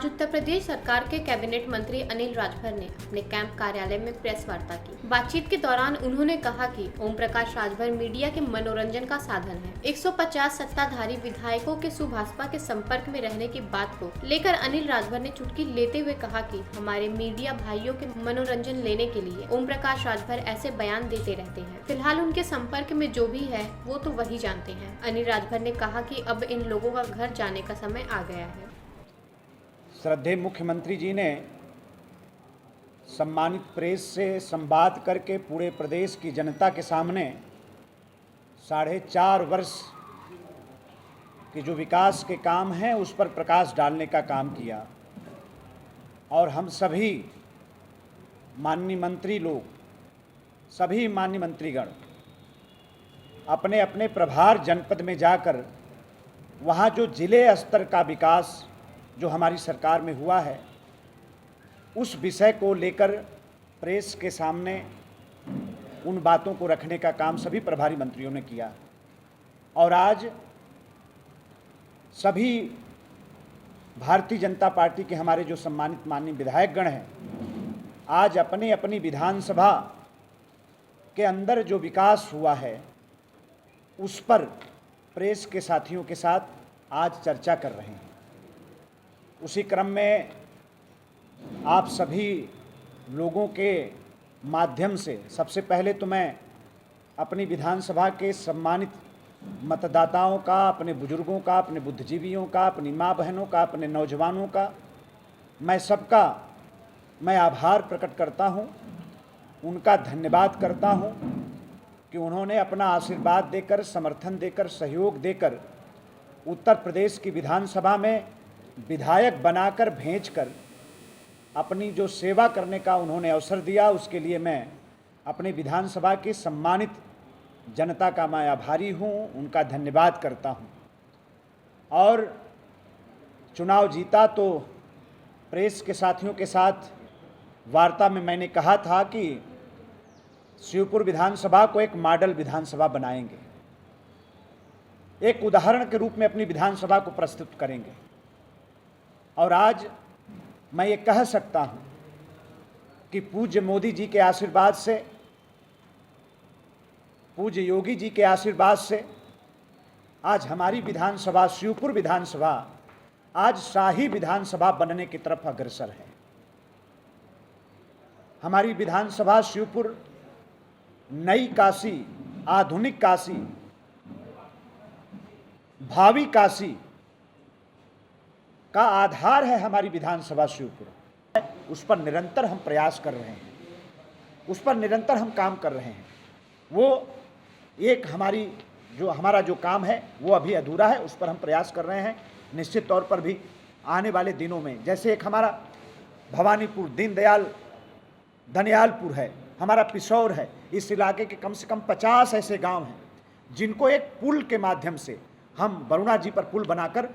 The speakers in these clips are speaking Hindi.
आज उत्तर प्रदेश सरकार के कैबिनेट मंत्री अनिल राजभर ने अपने कैंप कार्यालय में प्रेस वार्ता की। बातचीत के दौरान उन्होंने कहा कि ओम प्रकाश राजभर मीडिया के मनोरंजन का साधन है। 150 सत्ताधारी विधायकों के सुभाषपा के संपर्क में रहने की बात को लेकर अनिल राजभर ने चुटकी लेते हुए कहा कि हमारे मीडिया भाइयों के मनोरंजन लेने के लिए ओम प्रकाश राजभर ऐसे बयान देते रहते हैं। फिलहाल उनके संपर्क में जो भी है वो तो वही जानते हैं। अनिल राजभर ने कहा कि अब इन लोगों का घर जाने का समय आ गया है। श्रद्धेय मुख्यमंत्री जी ने सम्मानित प्रेस से संवाद करके पूरे प्रदेश की जनता के सामने 4.5 वर्ष के जो विकास के काम हैं उस पर प्रकाश डालने का काम किया और हम सभी माननीय मंत्री लोग, सभी माननीय मंत्रीगण अपने अपने प्रभार जनपद में जाकर वहाँ जो जिले स्तर का विकास जो हमारी सरकार में हुआ है उस विषय को लेकर प्रेस के सामने उन बातों को रखने का काम सभी प्रभारी मंत्रियों ने किया। और आज सभी भारतीय जनता पार्टी के हमारे जो सम्मानित माननीय विधायकगण हैं आज अपनी अपनी विधानसभा के अंदर जो विकास हुआ है उस पर प्रेस के साथियों के साथ आज चर्चा कर रहे हैं। उसी क्रम में आप सभी लोगों के माध्यम से सबसे पहले तो मैं अपनी विधानसभा के सम्मानित मतदाताओं का, अपने बुजुर्गों का, अपने बुद्धिजीवियों का, अपनी माँ बहनों का, अपने नौजवानों का, मैं सबका आभार प्रकट करता हूँ, उनका धन्यवाद करता हूँ कि उन्होंने अपना आशीर्वाद देकर, समर्थन देकर, सहयोग देकर उत्तर प्रदेश की विधानसभा में विधायक बनाकर भेजकर अपनी जो सेवा करने का उन्होंने अवसर दिया, उसके लिए मैं अपनी विधानसभा की सम्मानित जनता का मैं आभारी हूँ, उनका धन्यवाद करता हूँ। और चुनाव जीता तो प्रेस के साथियों के साथ वार्ता में मैंने कहा था कि शिवपुर विधानसभा को एक मॉडल विधानसभा बनाएंगे, एक उदाहरण के रूप में अपनी विधानसभा को प्रस्तुत करेंगे। और आज मैं ये कह सकता हूँ कि पूज्य मोदी जी के आशीर्वाद से, पूज्य योगी जी के आशीर्वाद से आज हमारी विधानसभा शिवपुर विधानसभा आज शाही विधानसभा बनने की तरफ अग्रसर है। हमारी विधानसभा शिवपुर नई काशी, आधुनिक काशी, भावी काशी का आधार है हमारी विधानसभा शिवपुर। उस पर निरंतर हम प्रयास कर रहे हैं, उस पर निरंतर हम काम कर रहे हैं। वो एक हमारा जो काम है वो अभी अधूरा है, उस पर हम प्रयास कर रहे हैं। निश्चित तौर पर भी आने वाले दिनों में, जैसे एक हमारा भवानीपुर, दीनदयाल धनियालपुर है, हमारा पिसौर है, इस इलाके के कम से कम 50 ऐसे गांव हैं जिनको एक पुल के माध्यम से हम वरुणा जी पर पुल बनाकर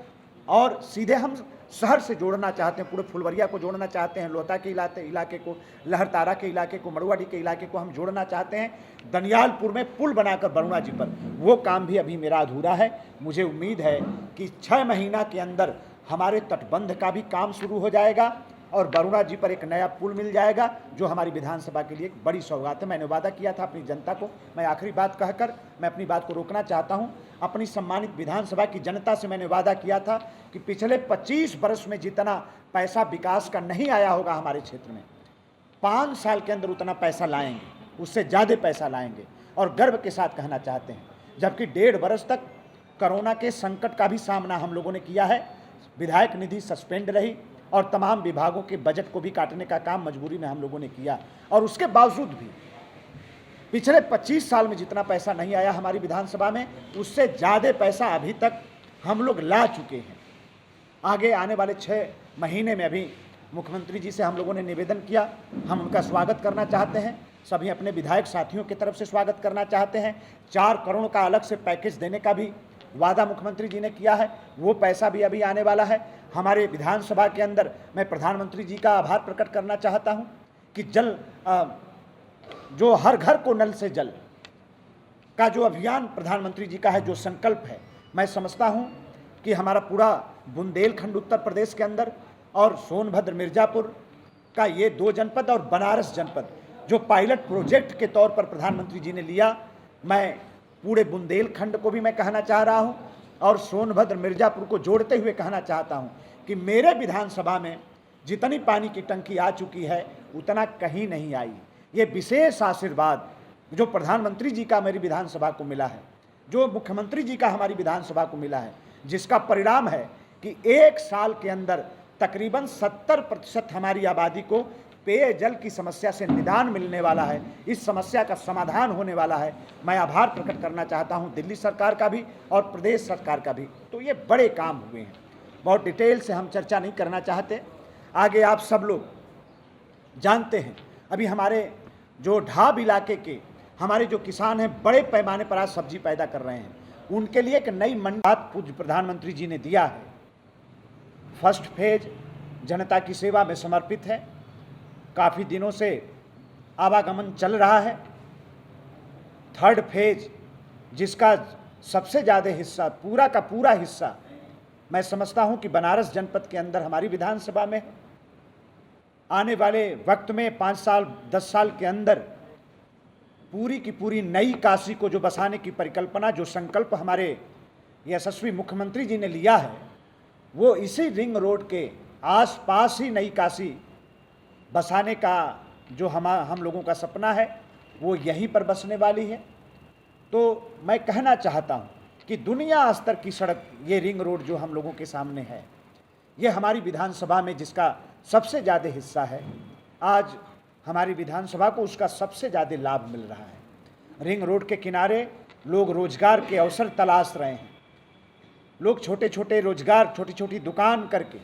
और सीधे हम शहर से जोड़ना चाहते हैं, पूरे फुलवरिया को जोड़ना चाहते हैं, लोहता के इलाके को, लहरतारा के इलाके को, मड़ुआडी के इलाके को हम जोड़ना चाहते हैं दनियालपुर में पुल बनाकर वरुणा जी पर। वो काम भी अभी मेरा अधूरा है। मुझे उम्मीद है कि 6 महीना के अंदर हमारे तटबंध का भी काम शुरू हो जाएगा और वरुणा जी पर एक नया पुल मिल जाएगा जो हमारी विधानसभा के लिए एक बड़ी सौगात है। मैंने वादा किया था अपनी जनता को, मैं आखिरी बात कहकर मैं अपनी बात को रोकना चाहता हूं। अपनी सम्मानित विधानसभा की जनता से मैंने वादा किया था कि पिछले 25 वर्ष में जितना पैसा विकास का नहीं आया होगा हमारे क्षेत्र में, 5 साल के अंदर उतना पैसा लाएंगे, उससे ज़्यादा पैसा लाएंगे। और गर्व के साथ कहना चाहते हैं, जबकि 1.5 वर्ष तक कोरोना के संकट का भी सामना हम लोगों ने किया है, विधायक निधि सस्पेंड रही और तमाम विभागों के बजट को भी काटने का काम मजबूरी में हम लोगों ने किया। और उसके बावजूद भी पिछले 25 साल में जितना पैसा नहीं आया हमारी विधानसभा में, उससे ज़्यादा पैसा अभी तक हम लोग ला चुके हैं। आगे आने वाले 6 महीने में अभी मुख्यमंत्री जी से हम लोगों ने निवेदन किया, हम उनका स्वागत करना चाहते हैं, सभी अपने विधायक साथियों की तरफ से स्वागत करना चाहते हैं। 4 करोड़ का अलग से पैकेज देने का भी वादा मुख्यमंत्री जी ने किया है, वो पैसा भी अभी आने वाला है। हमारे विधानसभा के अंदर मैं प्रधानमंत्री जी का आभार प्रकट करना चाहता हूं कि जल जो हर घर को नल से जल का जो अभियान प्रधानमंत्री जी का है, जो संकल्प है, मैं समझता हूं कि हमारा पूरा बुंदेलखंड उत्तर प्रदेश के अंदर और सोनभद्र मिर्जापुर का ये 2 जनपद और बनारस जनपद जो पायलट प्रोजेक्ट के तौर पर प्रधानमंत्री जी ने लिया, मैं पूरे बुंदेलखंड को भी मैं कहना चाह रहा हूँ और सोनभद्र मिर्जापुर को जोड़ते हुए कहना चाहता हूँ कि मेरे विधानसभा में जितनी पानी की टंकी आ चुकी है उतना कहीं नहीं आई। ये विशेष आशीर्वाद जो प्रधानमंत्री जी का मेरी विधानसभा को मिला है, जो मुख्यमंत्री जी का हमारी विधानसभा को मिला है, जिसका परिणाम है कि 1 साल के अंदर तकरीबन 70% हमारी आबादी को पेयजल की समस्या से निदान मिलने वाला है, इस समस्या का समाधान होने वाला है। मैं आभार प्रकट करना चाहता हूं दिल्ली सरकार का भी और प्रदेश सरकार का भी। तो ये बड़े काम हुए हैं, बहुत डिटेल से हम चर्चा नहीं करना चाहते। आगे आप सब लोग जानते हैं, अभी हमारे जो ढाब इलाके के हमारे जो किसान हैं बड़े पैमाने पर आज सब्जी पैदा कर रहे हैं, उनके लिए एक नई मंडी पूज्य प्रधानमंत्री जी ने दिया है। फर्स्ट फेज जनता की सेवा में समर्पित है, काफ़ी दिनों से आवागमन चल रहा है। थर्ड फेज जिसका सबसे ज़्यादा हिस्सा, पूरा का पूरा हिस्सा मैं समझता हूं कि बनारस जनपद के अंदर हमारी विधानसभा में आने वाले वक्त में 5 साल 10 साल के अंदर पूरी की पूरी नई काशी को जो बसाने की परिकल्पना, जो संकल्प हमारे यशस्वी मुख्यमंत्री जी ने लिया है, वो इसी रिंग रोड के आसपास ही नई काशी बसाने का जो हम लोगों का सपना है वो यहीं पर बसने वाली है। तो मैं कहना चाहता हूँ कि दुनिया स्तर की सड़क ये रिंग रोड जो हम लोगों के सामने है, ये हमारी विधानसभा में जिसका सबसे ज़्यादा हिस्सा है, आज हमारी विधानसभा को उसका सबसे ज़्यादा लाभ मिल रहा है। रिंग रोड के किनारे लोग रोजगार के अवसर तलाश रहे हैं, लोग छोटे छोटे रोजगार, छोटी छोटी दुकान करके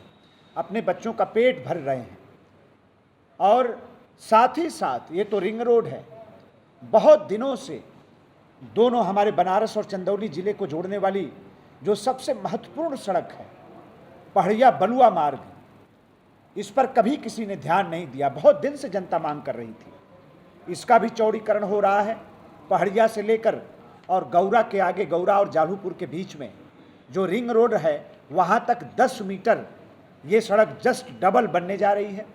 अपने बच्चों का पेट भर रहे हैं। और साथ ही साथ ये तो रिंग रोड है, बहुत दिनों से दोनों हमारे बनारस और चंदौली ज़िले को जोड़ने वाली जो सबसे महत्वपूर्ण सड़क है, पहड़िया बलुआ मार्ग, इस पर कभी किसी ने ध्यान नहीं दिया। बहुत दिन से जनता मांग कर रही थी, इसका भी चौड़ीकरण हो रहा है। पहड़िया से लेकर और गौरा के आगे, गौरा और जालूपुर के बीच में जो रिंग रोड है, वहाँ तक 10 मीटर ये सड़क जस्ट डबल बनने जा रही है।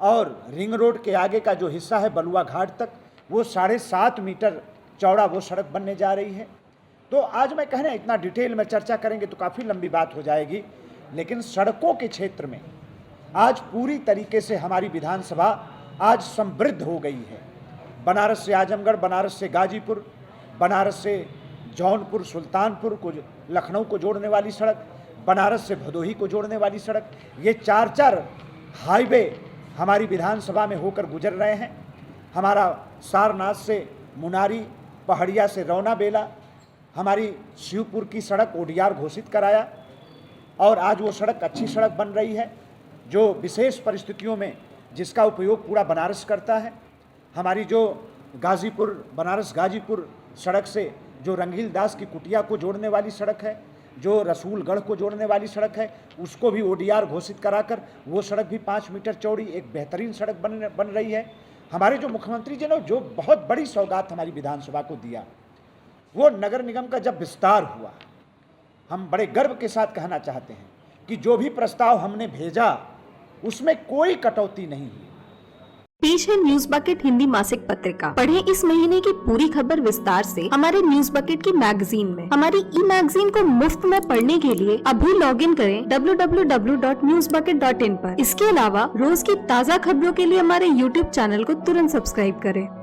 और रिंग रोड के आगे का जो हिस्सा है बलुआ घाट तक, वो 7.5 मीटर चौड़ा वो सड़क बनने जा रही है। तो आज मैं कहना, इतना डिटेल में चर्चा करेंगे तो काफ़ी लंबी बात हो जाएगी, लेकिन सड़कों के क्षेत्र में आज पूरी तरीके से हमारी विधानसभा आज समृद्ध हो गई है। बनारस से आजमगढ़, बनारस से गाजीपुर, बनारस से जौनपुर, सुल्तानपुर को, लखनऊ को जोड़ने वाली सड़क, बनारस से भदोही को जोड़ने वाली सड़क, ये 4 हाईवे हमारी विधानसभा में होकर गुजर रहे हैं। हमारा सारनाथ से मुनारी, पहड़िया से रौना बेला, हमारी शिवपुर की सड़क ओडीआर घोषित कराया और आज वो सड़क अच्छी सड़क बन रही है, जो विशेष परिस्थितियों में जिसका उपयोग पूरा बनारस करता है। हमारी जो गाजीपुर, बनारस गाजीपुर सड़क से जो रंगील दास की कुटिया को जोड़ने वाली सड़क है, जो रसूलगढ़ को जोड़ने वाली सड़क है, उसको भी ओडीआर घोषित कराकर वो सड़क भी 5 मीटर चौड़ी एक बेहतरीन सड़क बन रही है। हमारे जो मुख्यमंत्री जी ने जो बहुत बड़ी सौगात हमारी विधानसभा को दिया, वो नगर निगम का जब विस्तार हुआ, हम बड़े गर्व के साथ कहना चाहते हैं कि जो भी प्रस्ताव हमने भेजा उसमें कोई कटौती नहीं हुई। पेश है न्यूज बकेट हिंदी मासिक पत्रिका। पढ़ें इस महीने की पूरी खबर विस्तार से हमारे न्यूज बकेट की मैगजीन में। हमारी ई मैगजीन को मुफ्त में पढ़ने के लिए अभी लॉगिन करें www.newsbucket.in पर। इसके अलावा रोज की ताज़ा खबरों के लिए हमारे YouTube चैनल को तुरंत सब्सक्राइब करें।